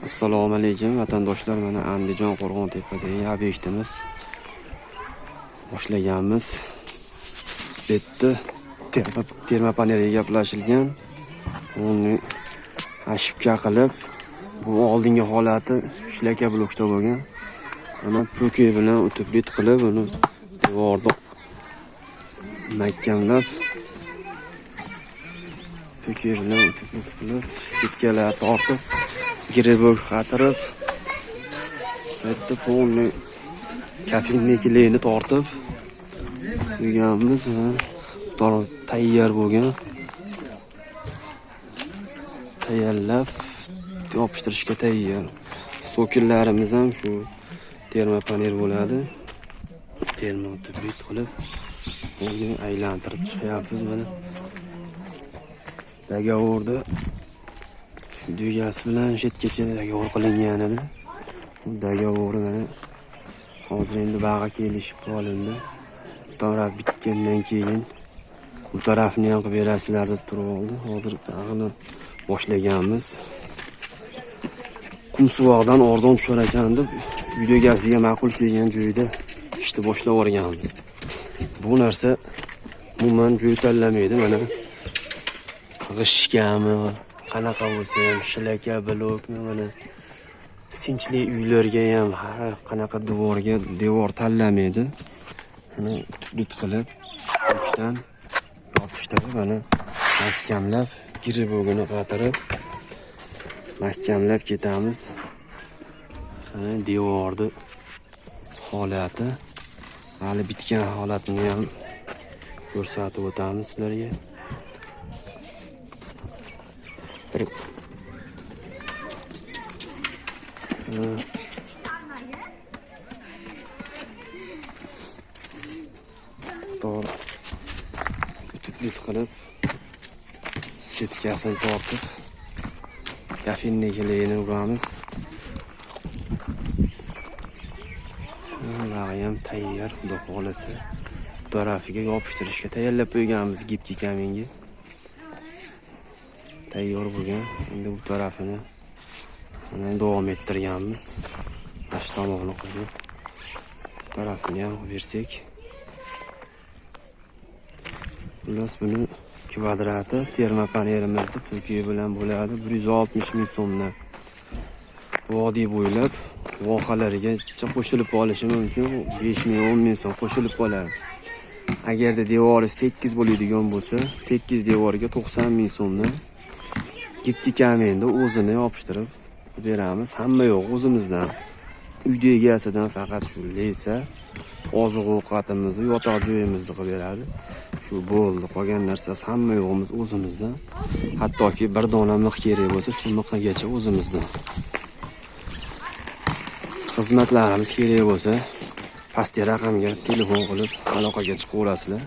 Assalomu alaykum vatandoshlar, mana Andijon Qo'rg'ontepadagi obyektimiz boshlaganmiz. Bu yerda termopanelga gaplashilgan. Uni ashibka qilib, bu oldingi holati shlaka blokda bo'lgan. Mana puki bilan o'tib bit qilib, uni devorda mahkamlab, puki bilan o'tib bit qilib, sitkalar tortib, giribok qatirib, bitta polni kafinniklarni tortib qo'yganmiz va tayyor bo'lgan. Tayyorlab yopishtirishga tayyor. So'kinlarimiz ham shu termopanel bo'ladi. Termo o'tib bit qilib, uni aylantirib chiqyapmiz mana. Dogovorda dugasi bilan shetgacha dogovor qilingan edi. Dogovor mana hozir endi bag'a kelishib olindi. Bu taraf bitgandan keyin bu tarafni ham qilib berasizlar deb turib oldi. Hozir bag'ini boshlaganmiz. Qumsuvoqdan arzon tushar ekan deb uy egasiga ma'qul kelgan joyda ishni boshlab o'rganamiz. Bu narsa umuman joy tanlamaydi. Mana g'ishkami, qanaqa bo'lsa ham shlaka blokmi, mana sinchli uylarga ham har qanaqa devor tanlamaydi. Mana bit qilib, uchdan yopishtirib, mana mahkamlab, giribogini qatirib mahkamlab ketamiz. Mana devorni holati, hali bitgan holatini ham ko'rsatib o'tamiz sizlarga. To'g'ri o'tib bit qilib, setkasini tortib, kafinniklarni uramiz. Bag'i ham tayyor, xudo xohlasa. Bu tarafiga yopishtirishga tayyorlab qo'yganmiz gipki kaminga. Tayyor bo'lgan. Endi bu tarafini davom ettirganmiz. Mana shu tomonini qilib, bu tarafini ham bersak. Xullas buni kvadrati termopanelimizda puki bilan bo'ladi 160 ming so'mdan. Vodiy bo'ylab vohalarga qo'shilib olishi mumkin. 5 ming, 10 ming so'm qo'shilib qoladi. Agarda devoringiz tekis bo'ladigan bo'lsa, tekis devoriga 90 ming so'mdan gipki kamenda o'zini yopishtirib beramiz. Hamma yo'q o'zimizdan. Uyda egasidan faqat shu lesa, oziq-ovqatimizni, yotoq joyimizni qilib beradi. Shu bo'ldi. Qolgan narsasi hamma yo'g'imiz o'zimizdan. Hattoki bir dona mix kerak bo'lsa, shu mixgacha o'zimizdan. Xizmatlarimiz kerak bo'lsa, pastki raqamga telefon qilib aloqaga chiqaverasizlar.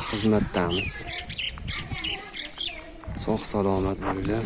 Xizmatdamiz. Sog' salomat bo'linglar.